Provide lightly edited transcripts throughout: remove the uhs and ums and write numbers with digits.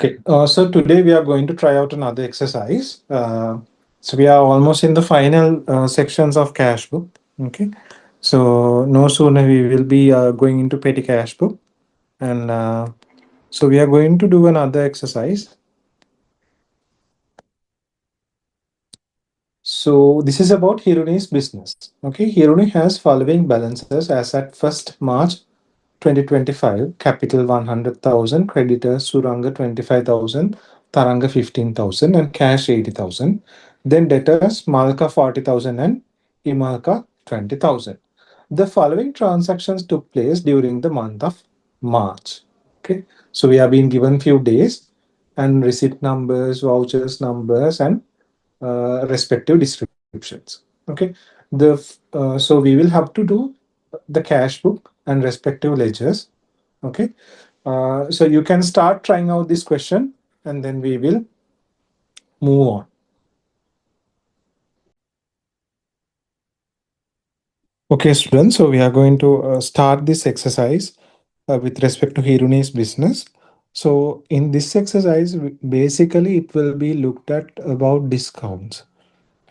Okay, so today we are going to try out another exercise. So we are almost in the final sections of cash book. Okay, so no sooner we will be going into petty cash book, and so we are going to do another exercise. So this is about Hiruni's business. Okay, Hiruni has following balances as at 1st March 2025, capital 100,000, creditors Suranga 25,000, Taranga 15,000, and cash 80,000. Then debtors Malka 40,000 and Imalka 20,000. The following transactions took place during the month of March. Okay, so we have been given few days and receipt numbers, vouchers numbers, and respective descriptions. Okay, so we will have to do the cash book and respective ledgers. Okay, so you can start trying out this question and then we will move on. Okay, students, so we are going to start this exercise with respect to Hiruni's business. So in this exercise, basically it will be looked at about discounts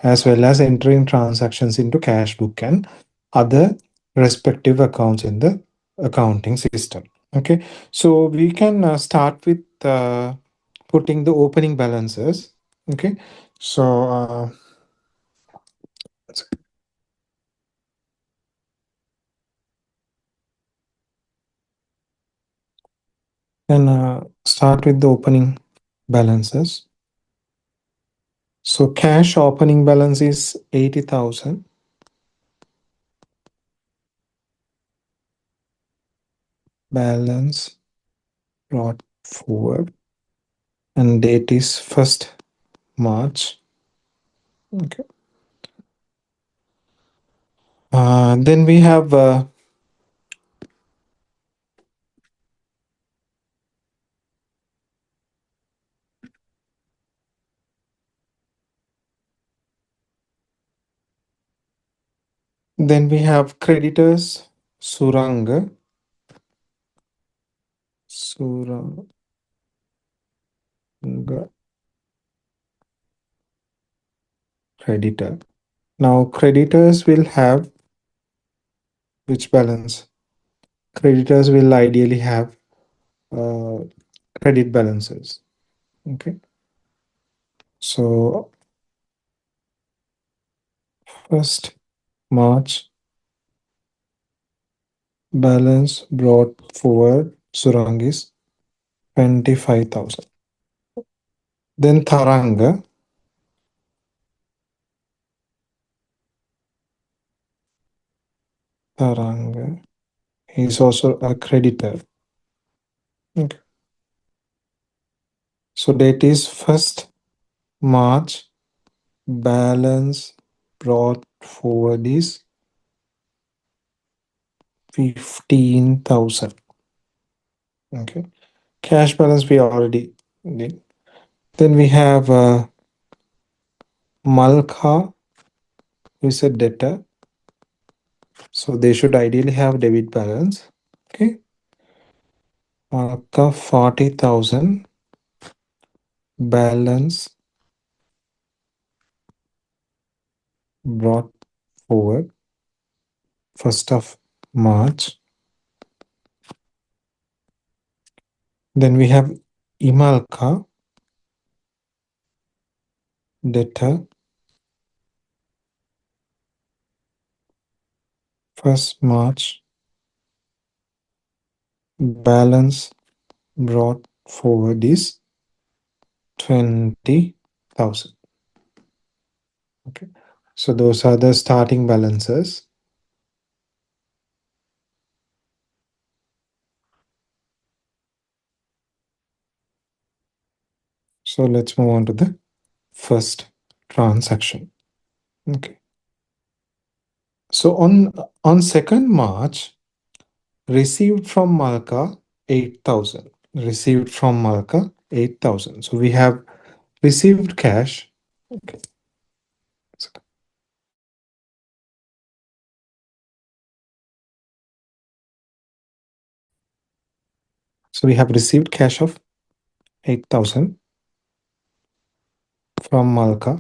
as well as entering transactions into cash book and other respective accounts in the accounting system. Okay, so we can start with putting the opening balances. Okay, so then start with the opening balances. So cash opening balance is 80,000. Balance brought forward and date is 1st March. Okay. Then we have creditors Suranga. Suranga creditor. Now creditors will have which balance? Creditors will ideally have uh, credit balances. Okay. So 1st March balance brought forward Surang is 25,000. Then Taranga is also a creditor. Okay. So date is 1st March balance brought forward is 15,000. Okay. Cash balance we already did. Then we have Malka, who is a debtor. So they should ideally have debit balance. Okay. Malka 40,000 balance brought forward 1st of March. Then we have Imalka, debtor 1st March balance brought forward is 20,000. Okay. So those are the starting balances. So let's move on to the first transaction. Okay. So on 2nd March, received from Malka 8,000. Received from Malka 8,000. So we have received cash. Okay. So we have received cash of 8,000 from Malka.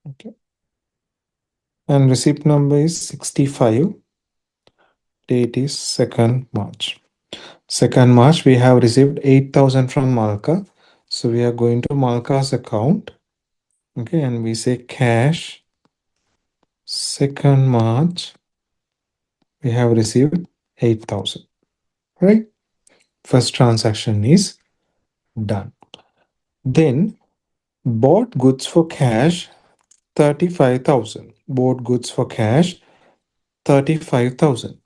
Okay. And receipt number is 65. Date is 2nd March. 2nd March, we have received 8,000 from Malka. So we are going to Malka's account. Okay, and we say cash 2nd March, we have received 8,000. Right? First transaction is done. Then bought goods for cash 35,000. Bought goods for cash 35,000.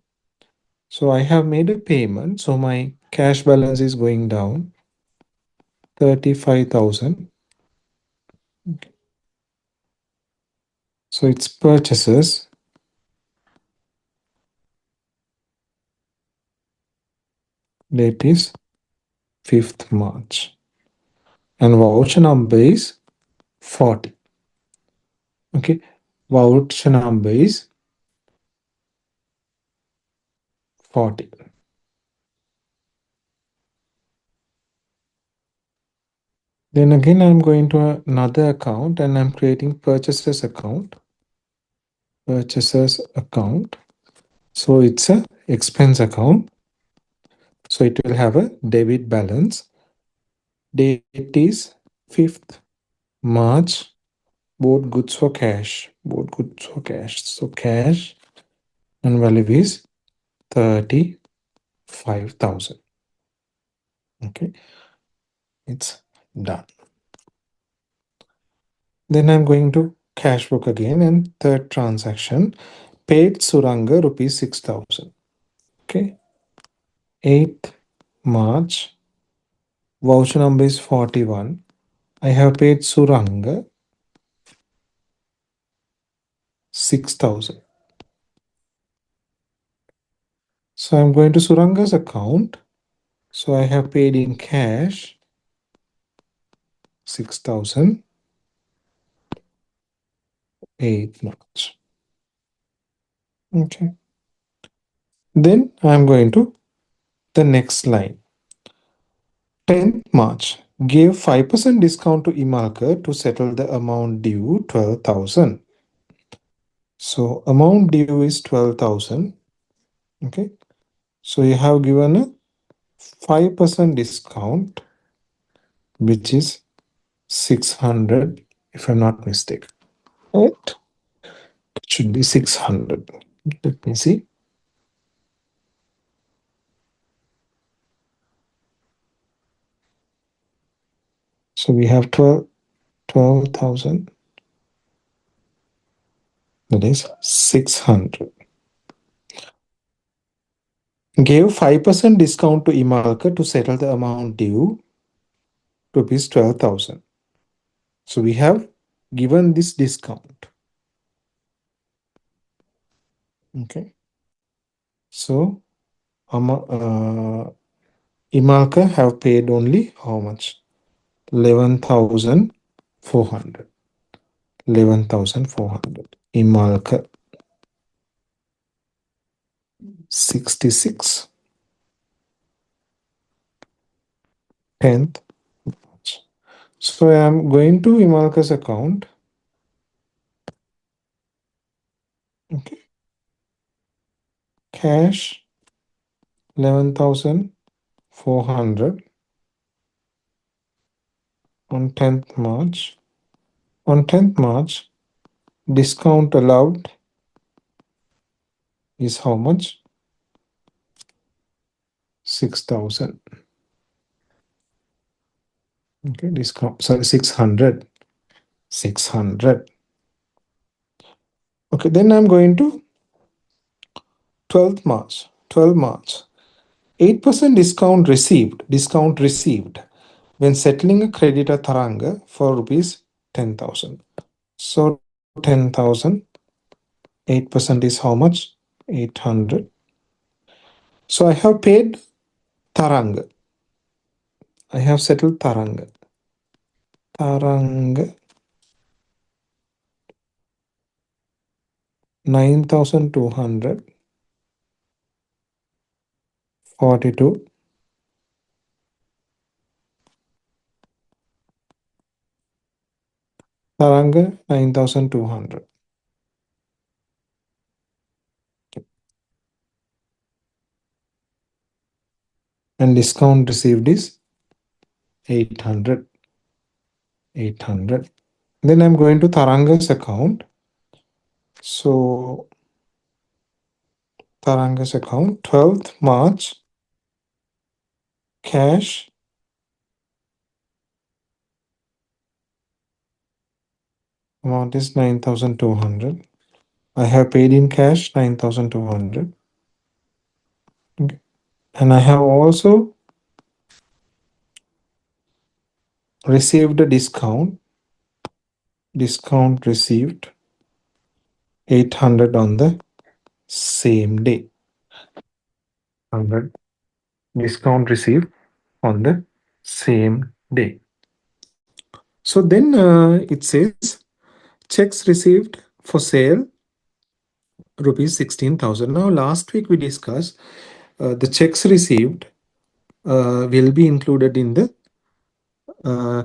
So I have made a payment. So my cash balance is going down 35,000. So it's purchases. Date is 5th March. And voucher number is 40. Okay. Voucher number is 40. Then again, I'm going to another account and I'm creating purchases account. Purchases account. So it's a expense account. So it will have a debit balance. Date is 5th March. Bought goods for cash. Bought goods for cash. So cash and value is 35,000. Okay. It's done. Then I'm going to cash book again and third transaction. Paid Suranga rupees 6,000. Okay. 8th March. Voucher number is 41. I have paid Suranga 6,000. So I'm going to Suranga's account. So I have paid in cash 6,000. 8th March. Okay. Then I'm going to the next line. 10th March. Gave 5% discount to Imalkar to settle the amount due 12,000. So amount due is 12,000. Okay. So you have given a 5% discount, which is 600, if I'm not mistaken. Right? It should be 600. Let me see. So we have 12,000. That is 600. Gave 5% discount to Imalkar to settle the amount due, rupees 12,000. So we have given this discount. Okay. So Imalkar have paid only how much? 11,400. 11,400. Imalkar 66. 10th March. So I am going to Imalkar's account. Okay. Cash 11,400 on 10th March. On 10th March, discount allowed is how much? 6,000. Okay, discount, sorry, 600. 600. Okay, then I'm going to 12th March. 12 March. 8% discount received. Discount received when settling a creditor Taranga for rupees 10,000. So 10,000. 8% is how much? 800. So I have paid Taranga. I have settled Taranga. Tarang 9,242. Taranga 9,200. And discount received is 800. 800. Then I'm going to Taranga's account. So Taranga's account, 12th March, cash amount is 9,200. I have paid in cash 9,200. Okay. And I have also received a discount. Discount received 800 on the same day. 100 discount received on the same day. So then it says checks received for sale rupees 16,000. Now last week we discussed the checks received will be included in the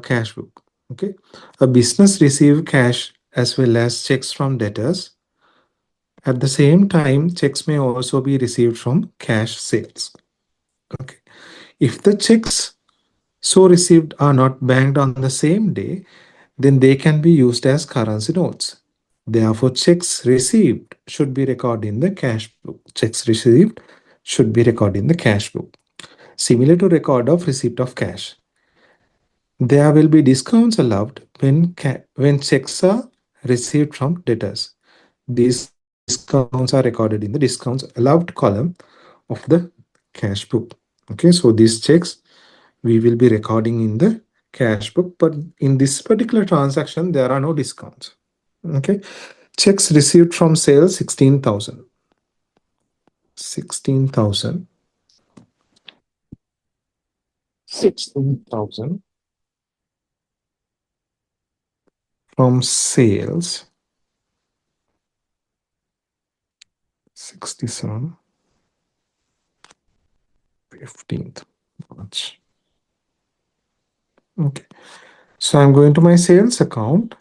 cash book. Okay, a business receive cash as well as checks from debtors. At the same time, checks may also be received from cash sales. Okay, if the checks so received are not banked on the same day, then they can be used as currency notes. Therefore, checks received should be recorded in the cash book. Checks received should be recorded in the cash book. Similar to record of receipt of cash. There will be discounts allowed when checks are received from debtors. These discounts are recorded in the discounts allowed column of the cash book. Okay, so these checks we will be recording in the cash book, but in this particular transaction there are no discounts. Okay, checks received from sales 16,000. 16,000. 16,000 from sales 67. 15th March. Okay, so I'm going to my sales account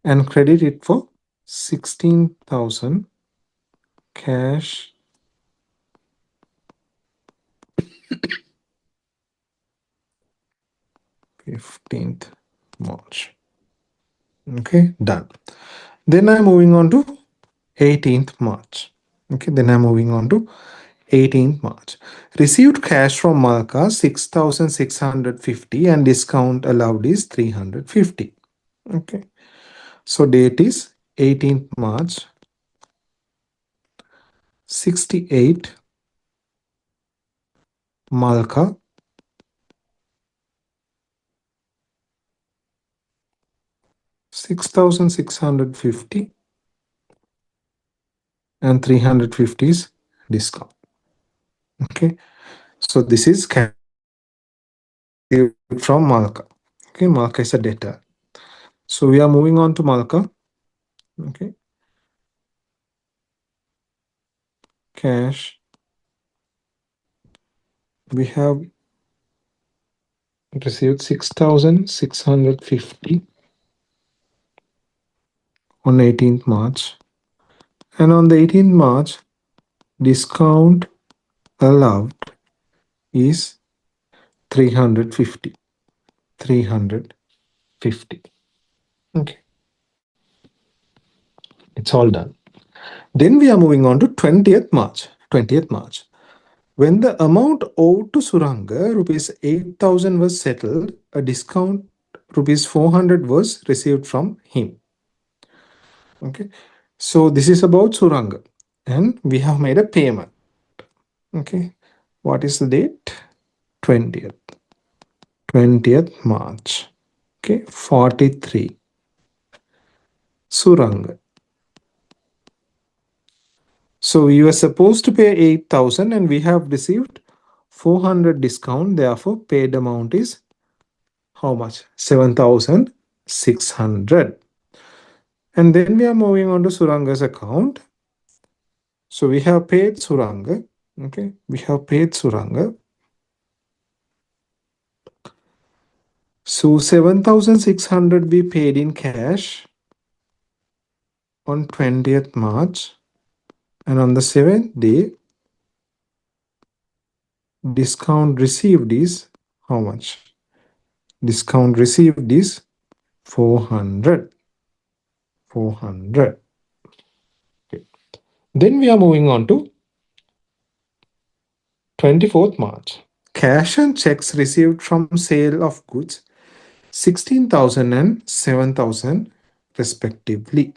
and credit it for 16,000 cash 15th March. Okay, done. Then I'm moving on to 18th March. Okay, then I'm moving on to 18th March. Received cash from Malka 6,650 and discount allowed is 350. Okay, so date is 18th March. 68 Malka 6,650 and 350 is discount. Okay, so this is from Malka. Okay, Malka is a debtor. So we are moving on to Malka. Okay, cash. We have received 6,650 on 18th March, and on the 18th March, discount allowed is 350. 350. Okay, it's all done. Then we are moving on to 20th March. 20th March. When the amount owed to Suranga, rupees 8,000 was settled, a discount rupees 400 was received from him. Okay, so this is about Suranga, and we have made a payment. Okay, what is the date? 20th. 20th March. Okay, 43. Suranga. So we were supposed to pay 8,000 and we have received 400 discount, therefore paid amount is how much? 7,600. And then we are moving on to Suranga's account. So we have paid Suranga. Okay, we have paid Suranga. So 7,600 we paid in cash on 20th March. And on the 7th day, discount received is how much? Discount received is 400. 400. Okay. Then we are moving on to 24th March. Cash and checks received from sale of goods 16,000 and 7,000 respectively.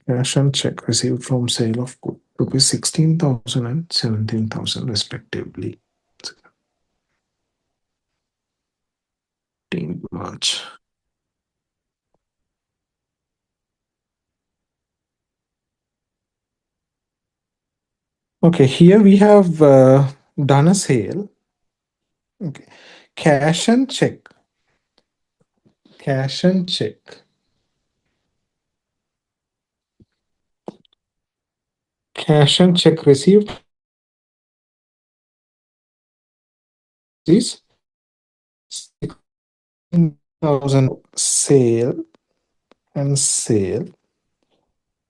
Cash and check received from sale of goods rupees 16,000 and 17,000 respectively. 15th March. Okay, here we have done a sale. Okay, cash and check. Cash and check. Cash and check received is 16,000 sale and sale.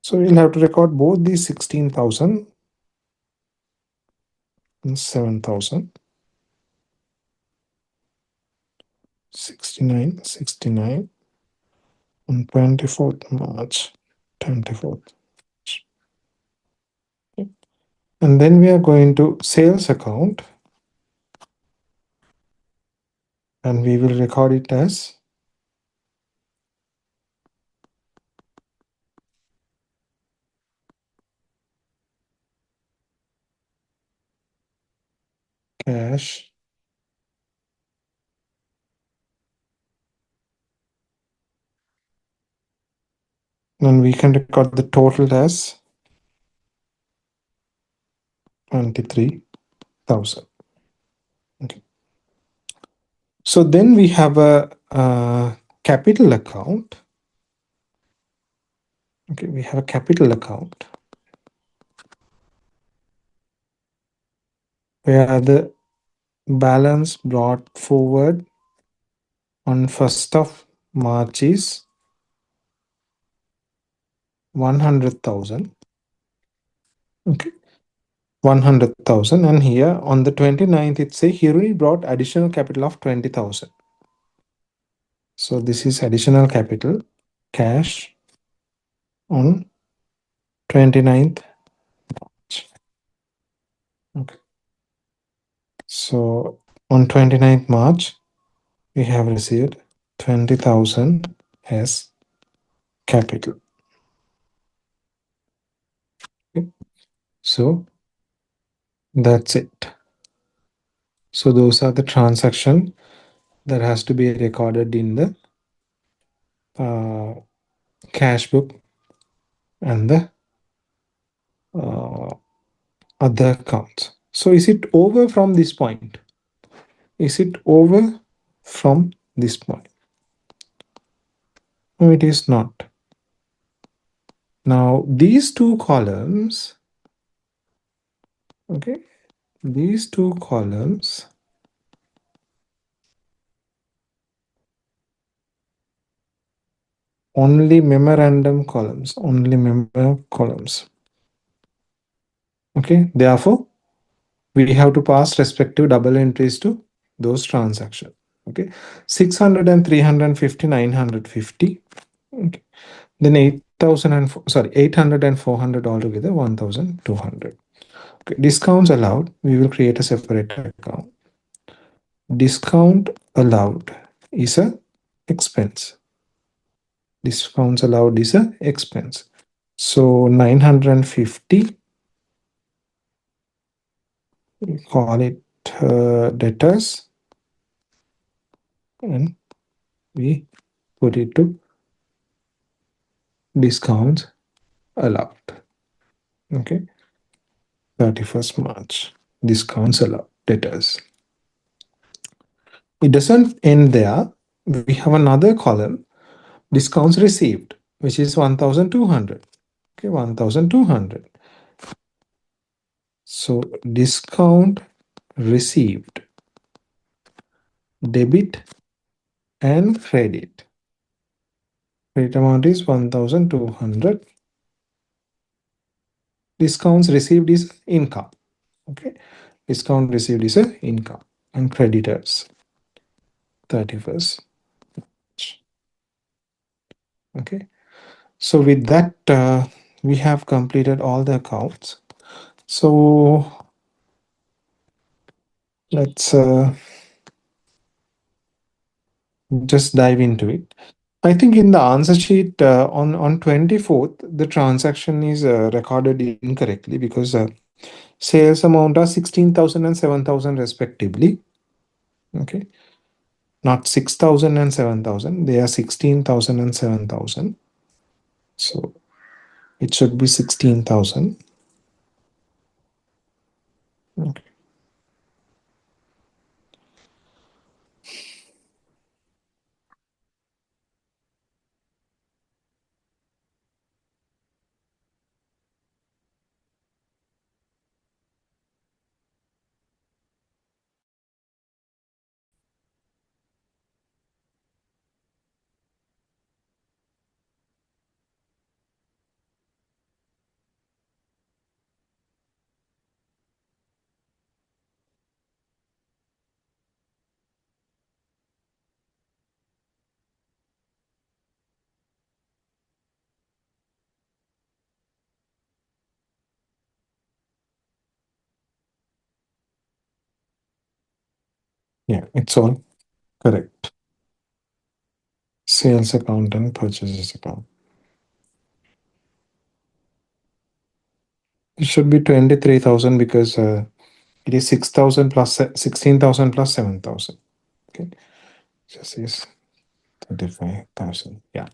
So we'll have to record both these 16,000 and 7,000. 69, 69 on 24th March. 24th. And then we are going to sales account and we will record it as cash and we can record the total as 23,000. Okay. So then we have a capital account. Okay, we have a capital account where the balance brought forward on 1st of March is 100,000. Okay, 100,000. And here on the 29th, it says Hiruni brought additional capital of 20,000. So this is additional capital, cash on 29th March. Okay. So on 29th March, we have received 20,000 as capital. Okay. So that's it. So those are the transaction that has to be recorded in the cash book and the other accounts. So is it over from this point? Is it over from this point? No, it is not. Now these two columns, okay, these two columns only memorandum columns, only member columns. Okay, therefore we have to pass respective double entries to those transactions. Okay, 600 and 350, 950. Okay, then 8,000 and 800 and 400 altogether 1,200. Okay, discounts allowed. We will create a separate account. Discount allowed is a expense. Discounts allowed is a expense. So 950, we call it debtors, and we put it to discounts allowed. Okay, 31st March, discounts allowed, debtors. It doesn't end there. We have another column, discounts received, which is 1200. Okay, 1200. So discount received, debit and credit. Credit amount is 1200. Discounts received is income. Okay, discount received is a income, and creditors 31st. Okay, so with that we have completed all the accounts. So let's just dive into it. I think in the answer sheet on 24th, the transaction is recorded incorrectly because sales amount are 16,000 and 7,000 respectively. Okay, not 6,000 and 7,000. They are 16,000 and 7,000. So it should be 16,000. Okay. Yeah, it's all correct. Sales account and purchases account. It should be 23,000 because it is 6,000 plus 16,000 plus 7,000. Okay. This is 35,000. Yeah.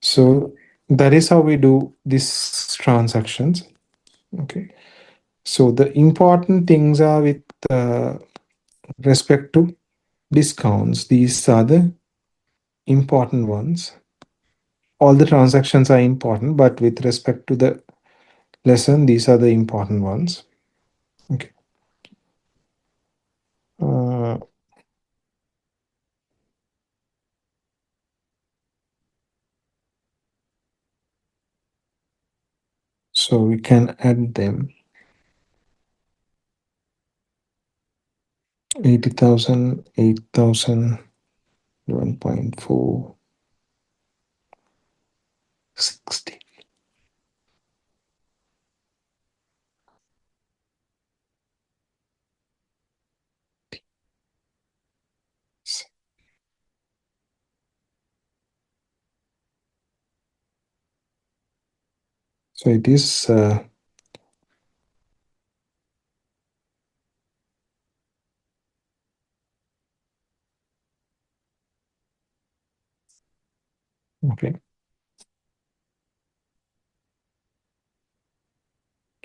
So that is how we do these transactions. Okay. So the important things are with respect to discounts. These are the important ones. All the transactions are important, but with respect to the lesson, these are the important ones. Okay. Uh, so we can add them. 80,000, 8,000, 1.4, 60. So it is okay.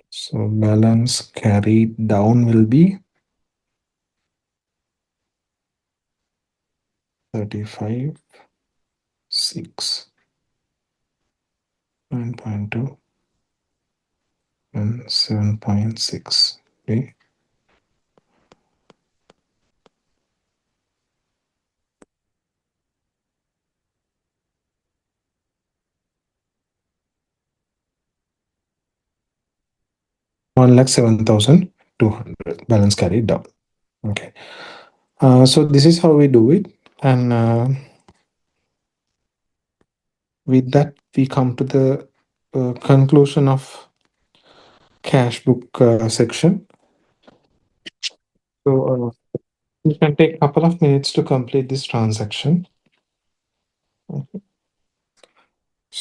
So balance carried down will be 35, 6, 9.2, and 7.6. Okay. 1,07,200 balance carried down. Okay. So this is how we do it. And with that, we come to the conclusion of cash book section. So you can take a couple of minutes to complete this transaction.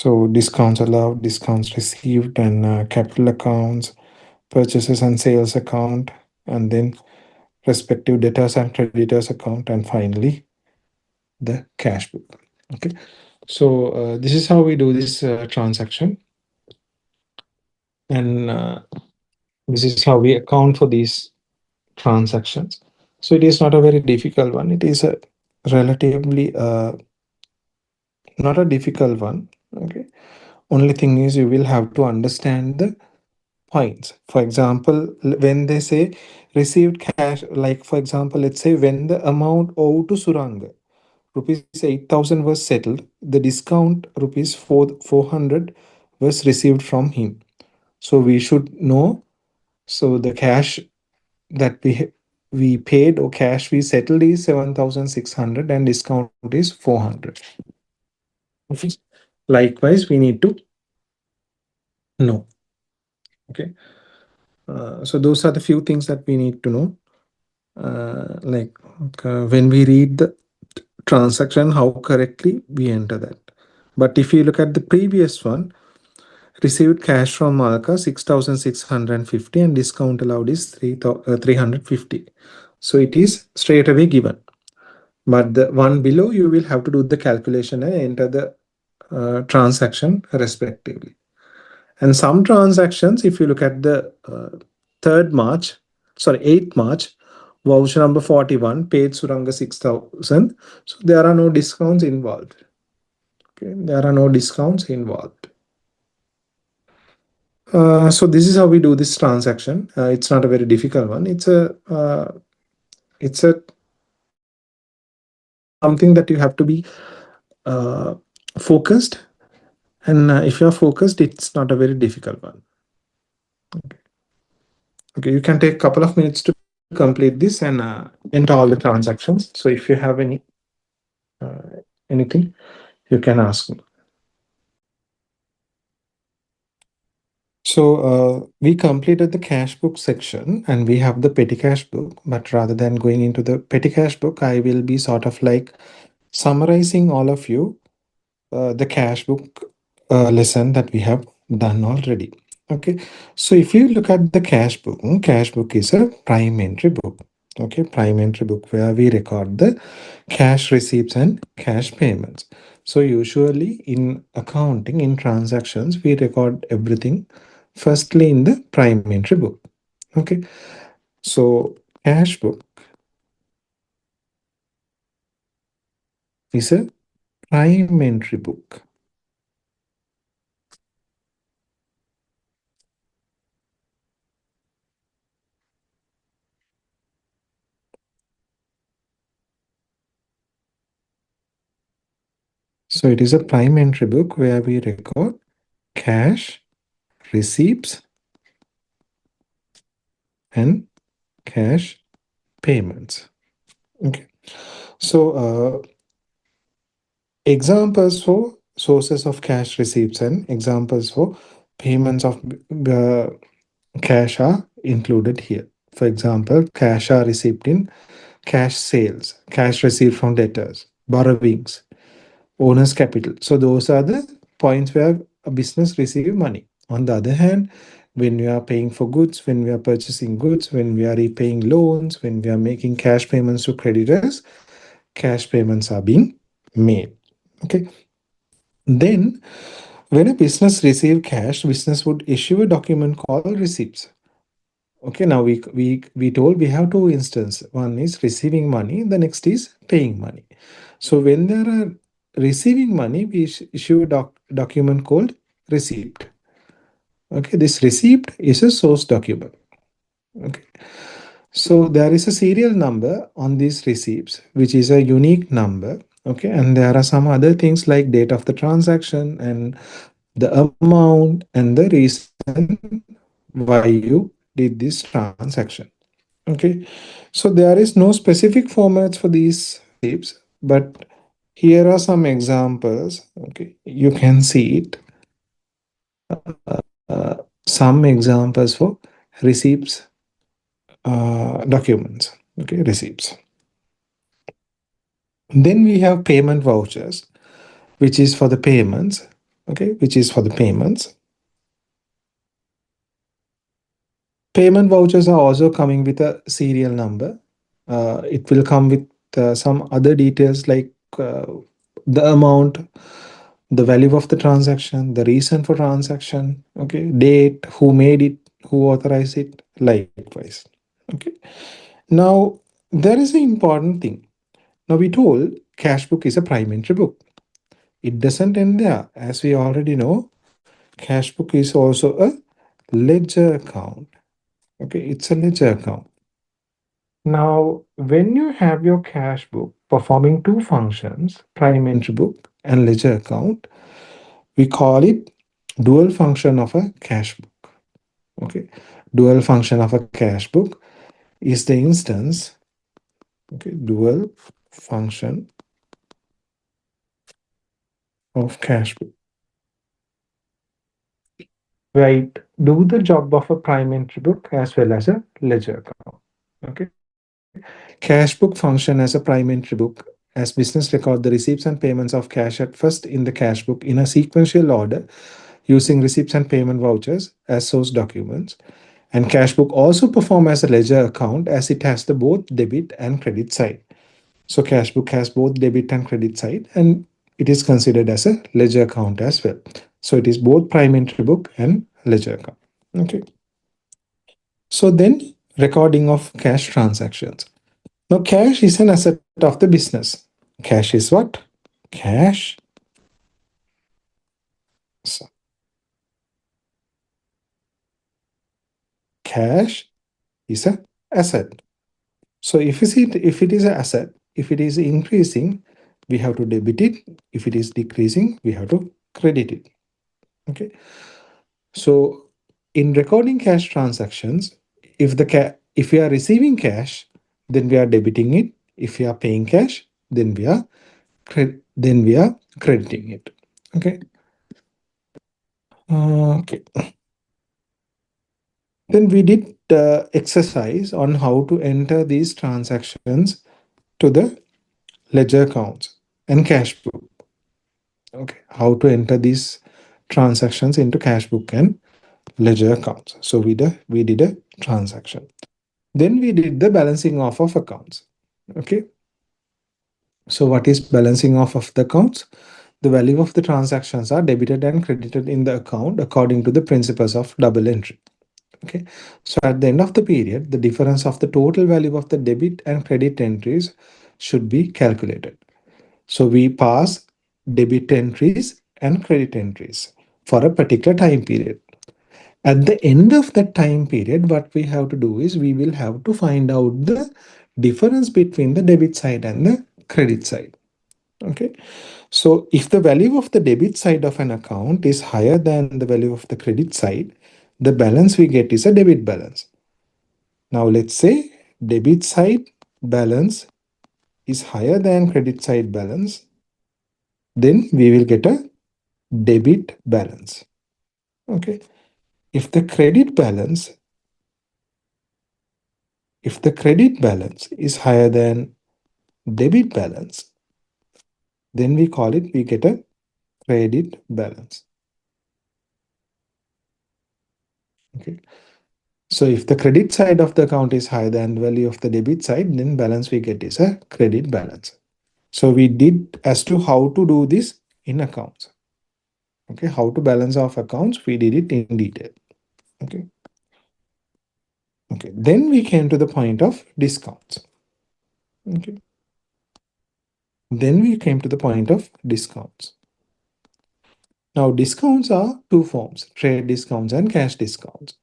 So discounts allowed, discounts received, and capital accounts, purchases and sales account, and then respective debtors and creditors account, and finally the cash book. Okay, so this is how we do this transaction, and this is how we account for these transactions. So it is not a very difficult one. It is a relatively not a difficult one. Okay, only thing is you will have to understand the points. For example, when they say received cash, like for example, let's say when the amount owed to Suranga, rupees 8,000 was settled, the discount rupees 400 was received from him. So we should know. So the cash that we paid or cash we settled is 7,600 and discount is 400. Okay. Likewise, we need to know. Okay. So those are the few things that we need to know. Like when we read the transaction, how correctly we enter that. But if you look at the previous one, received cash from Malka 6,650 and discount allowed is 350. So it is straight away given. But the one below, you will have to do the calculation and enter the transaction respectively. And some transactions, if you look at the 3rd March, sorry, 8th March, voucher number 41, paid Suranga 6,000. So there are no discounts involved. Okay, there are no discounts involved. So this is how we do this transaction. It's not a very difficult one. It's a something that you have to be focused, and if you are focused, it's not a very difficult one. Okay, you can take a couple of minutes to complete this and enter all the transactions. So if you have uh, anything, you can ask me. So we completed the cash book section and we have the petty cash book. But rather than going into the petty cash book, I will be sort of like summarizing all of you the cash book lesson that we have done already. Okay, so if you look at the cash book is a prime entry book. Okay, prime entry book where we record the cash receipts and cash payments. So usually in accounting, in transactions, we record everything firstly in the prime entry book. Okay, so cash book is a prime entry book. So it is a prime entry book where we record cash, receipts, and cash payments. Okay. So examples for sources of cash receipts and examples for payments of cash are included here. For example, cash are received in cash sales, cash received from debtors, borrowings, owner's capital. So those are the points where a business receives money. On the other hand, when we are paying for goods, when we are purchasing goods, when we are repaying loans, when we are making cash payments to creditors, cash payments are being made. Okay. Then, when a business receive cash, business would issue a document called receipts. Okay, now we told we have two instances. One is receiving money, the next is paying money. So when there are receiving money, we issue a document called receipt. Okay, this receipt is a source document. Okay, so there is a serial number on these receipts, which is a unique number. Okay, and there are some other things like date of the transaction and the amount and the reason why you did this transaction. Okay, so there is no specific formats for these receipts, but here are some examples. Okay, you can see it. Some examples for receipts documents. Okay, receipts. Then we have payment vouchers, which is for the payments. okay, which is for the payments. Payment vouchers are also coming with a serial number. It will come with some other details like the amount, the value of the transaction, the reason for transaction, okay, date, who made it, who authorized it, likewise. Okay. Now there is an important thing. Now we told cash book is a prime entry book. It doesn't end there. As we already know, cash book is also a ledger account. Okay, it's a ledger account. Now, when you have your cash book performing two functions, prime entry book and ledger account, we call it dual function of a cash book. Okay, dual function of a cash book is the instance. Okay, dual function of cash book. Right, do the job of a prime entry book as well as a ledger account. Okay, cash book function as a prime entry book as business record the receipts and payments of cash at first in the cash book in a sequential order using receipts and payment vouchers as source documents. And cash book also perform as a ledger account as it has the both debit and credit side. So cash book has both debit and credit side, and it is considered as a ledger account as well. So it is both prime entry book and ledger account. Okay. So then recording of cash transactions. Now cash is an asset of the business. Cash is what? Cash. So cash is a asset. So if it is an asset, if it is increasing, we have to debit it. If it is decreasing, we have to credit it. Okay. So in recording cash transactions, if we are receiving cash, then we are debiting it. If we are paying cash, then we are crediting it. Okay. Okay. Then we did exercise on how to enter these transactions to the ledger accounts and cash book. Okay, how to enter these transactions into cash book and ledger accounts. So we did a transaction. Then we did the balancing off of accounts. Okay, so what is balancing off of the accounts? The value of the transactions are debited and credited in the account according to the principles of double entry. Okay, so at the end of the period, the difference of the total value of the debit and credit entries should be calculated. So we pass debit entries and credit entries for a particular time period. At the end of that time period, what we have to do is we will have to find out the difference between the debit side and the credit side. Okay. So if the value of the debit side of an account is higher than the value of the credit side, the balance we get is a debit balance. Now let's say debit side balance is higher than credit side balance, then we will get a debit balance. Okay. If the credit balance, if the credit balance is higher than debit balance, then we call it, we get a credit balance. Okay. So if the credit side of the account is higher than the value of the debit side, then balance we get is a credit balance. So we did as to how to do this in accounts. Okay, how to balance off accounts, we did it in detail. Okay. Okay, then we came to the point of discounts. Okay. Then we came to the point of discounts. Now discounts are two forms, trade discounts and cash discounts.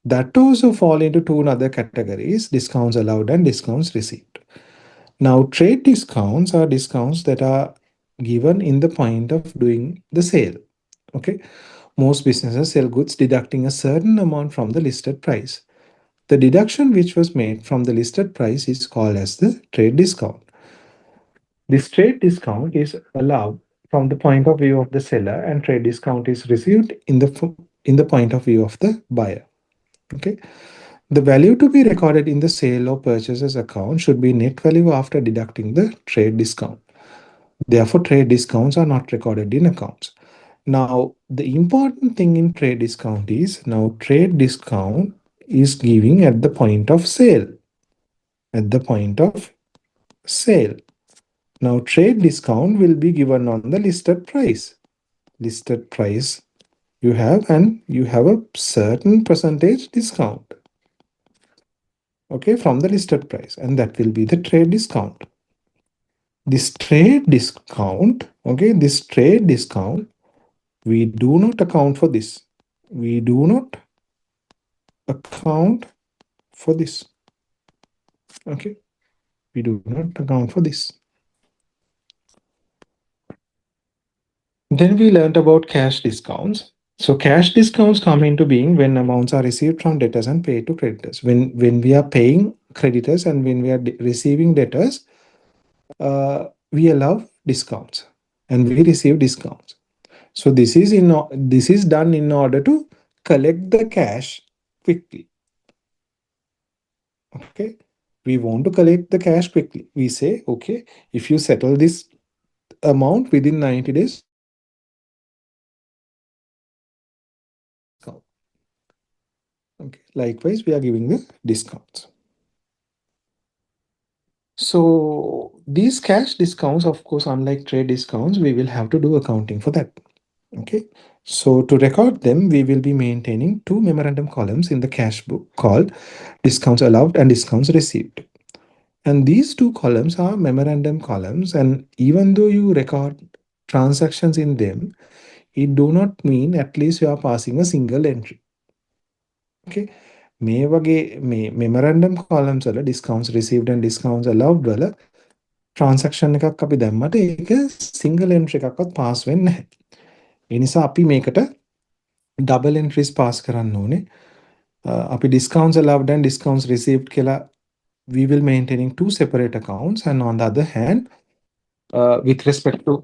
That also fall into two other categories, discounts allowed and discounts received. Now trade discounts are discounts that are given in the point of doing the sale. Okay, most businesses sell goods deducting a certain amount from the listed price. The deduction which was made from the listed price is called as the trade discount. This trade discount is allowed from the point of view of the seller, and trade discount is received in the point of view of the buyer. Okay. The value to be recorded in the sale or purchases account should be net value after deducting the trade discount. Therefore, trade discounts are not recorded in accounts. Now, the important thing in trade discount is now trade discount is giving at the point of sale. At the point of sale. Now, trade discount will be given on the listed price. Listed price you have, and you have a certain percentage discount, okay, from the listed price, and that will be the trade discount. This trade discount, okay, this trade discount, we do not account for this. We do not account for this, okay, we do not account for this. Then we learned about cash discounts. So cash discounts come into being when amounts are received from debtors and paid to creditors. When we are paying creditors and when we are receiving debtors, we allow discounts and we receive discounts. So this is done in order to collect the cash quickly. Okay, we want to collect the cash quickly. We say, okay, if you settle this amount within 90 days, we will give you discount. Okay, likewise, we are giving the discounts. So these cash discounts, of course, unlike trade discounts, we will have to do accounting for that. Okay. So to record them, we will be maintaining two memorandum columns in the cash book called discounts allowed and discounts received. And these two columns are memorandum columns. And even though you record transactions in them, it do not mean at least you are passing a single entry. Okay. මේ වගේ මේ memorandum columns වල discounts received and discounts allowed වල transaction එකක් අපි දැම්මට ඒක single entry එකක්වත් pass වෙන්නේ නැහැ. ඒ නිසා අපි මේකට double entries pass කරන්න ඕනේ. අපි discounts allowed and discounts received කියලා we will maintaining two separate accounts, and on the other hand, with respect to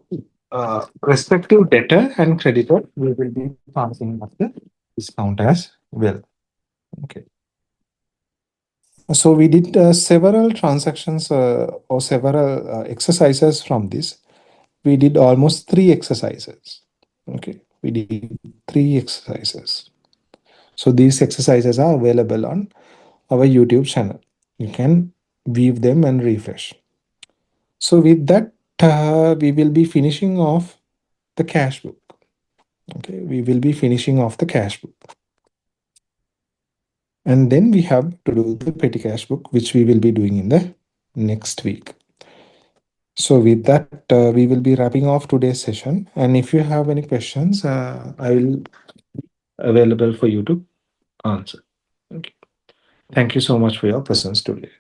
respective debtor and creditor, we will be passing up the discount as well. Okay. So we did several transactions or several exercises from this. We did almost 3 exercises. Okay, we did 3 exercises. So these exercises are available on our YouTube channel. You can view them and refresh. So with that, we will be finishing off the cash book. Okay, we will be finishing off the cash book. And then we have to do the petty cash book, which we will be doing in the next week. So with that, we will be wrapping off today's session. And if you have any questions, I will available for you to answer. Okay. Thank you so much for your presence today.